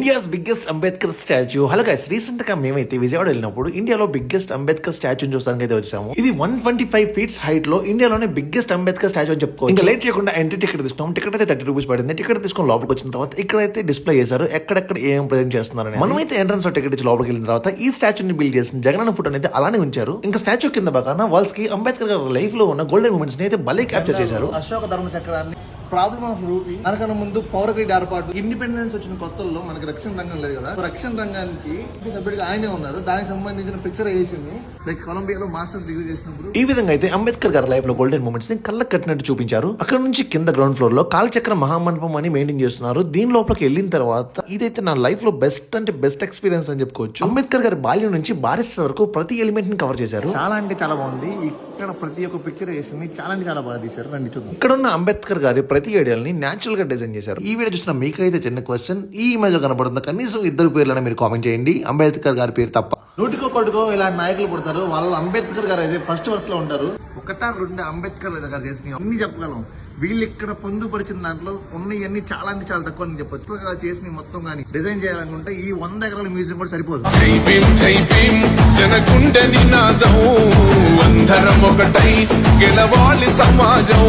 India's biggest Ambedkar statue. Hello guys, recent గా మేమైతే విజయవాడ వెళ్ళినప్పుడు ఇండియాలో బిగ్గెస్ట్ అంబేద్కర్ స్టాచ్యూని చూస్తానికి అయితే వచ్చాము. ఇది 125 ఫీట్స్ హైట్ లో ఇండియాలోనే బిగ్గెస్ట్ అంబేద్కర్ స్టాచ్యూ అని చెప్పుకోవచ్చు. ఇంకా లేట్ చేయకుండా ఎంట్రీ టికెట్ తీసుకున్నాం. టికెట్ అయితే 30 రూపీస్ పడింది. టికెట్ తీసుకుని లోపలికి వచ్చిన తర్వాత ఇక్కడైతే డిస్ప్లే చేశారు ఎక్కడెక్కడ ఏం ప్రజెంట్ చేస్తున్నారని. మనమైతే ఎంట్రన్స్ లో టికెట్ ఇచ్చి లోపలికి వెళ్ళిన తర్వాత ఈ స్టాచ్యూని బిల్డ్ చేసిన జగనన్న ఫోటో అయితే అలానే ఉంచారు. ఇంకా స్టాచ్యూ కింద బాగా వాల్స్ కి అంబేద్కర్ గారి లైఫ్ లో ఉన్న గోల్డెన్ మూమెంట్స్ అయితే భలే క్యాప్చర్ చేశారు. అశోక ధర్మ చక్రాన్ని, ప్రాబ్లమ్ ఆఫ్ రూపీ, మనకన్నా ముందు పవర్ గ్రిడ్ ఏర్పాటు, ఇండిపెండెన్స్ వచ్చిన కొత్తల్లో మనకి రక్షణ రంగం లేదు కదా, రక్షణ రంగానికి సభ్యుడిగా ఆయనే ఉన్నారు. దానికి సంబంధించిన పిక్చర్ వేసింది లైక్ కొలంబియాలో మాస్టర్స్ డిగ్రీ చేసినప్పుడు. ఈ విధంగా అయితే అంబేద్కర్ గారి లైఫ్ లో గోల్డెన్ మూమెంట్స్ ని కళ్ళకు కట్టినట్టు చూపించారు. అక్కడ నుంచి కింద గ్రౌండ్ ఫ్లోర్ లో కాలచక్ర మహామండపం అని మెయింటైన్ చేస్తున్నారు. దీని లోపలికి వెళ్ళిన తర్వాత ఇదైతే నా లైఫ్ లో బెస్ట్ ఎక్స్పీరియన్స్ అని చెప్పుకోవచ్చు. అంబేద్కర్ గారి బాల్యం నుంచి బారిస్టర్ వరకు ప్రతి ఎలిమెంట్ ని కవర్ చేశారు. చాలా అంటే చాలా బాగుంది. ఇక్కడ ప్రతి ఒక్క పిక్చర్ వేసింది చాలా బాగా తీశారు. రండి చూద్దాం. ఇక్కడ ఉన్న అంబేద్కర్ గారి ప్రతి ఐడియాలని న్యాచురల్ గా డిజైన్ చేశారు. ఈ వీడియో చూసిన మీకైతే చిన్న క్వశ్చన్, ఈ ఇమేజ్ లో కనబడుతున్న కనీసం 2 పేర్లను మీరు కామెంట్ చేయండి, అంబేద్కర్ గారి పేరు తప్ప. నూటికో కొడుకో ఇలాంటి నాయకులు పుడతారు. వాళ్ళు అంబేద్కర్ గారు అయితే ఫస్ట్ వర్స్ లో ఉంటారు. ఒకటా రెండు అంబేద్కర్ గారు చేసిన అన్ని చెప్పగలం. వీళ్ళు ఇక్కడ పొందుపరిచిన దాంట్లో ఉన్నవన్నీ చాలా అంటే చాలా తక్కువ అని చెప్పొచ్చు. చేసిన మొత్తం కానీ డిజైన్ చేయాలనుకుంటే ఈ 100 ఎకరాల మ్యూజియం కూడా సరిపోదు. జనకుండ నినాదం అందరం ఒకటై గెలవాలి సమాజం.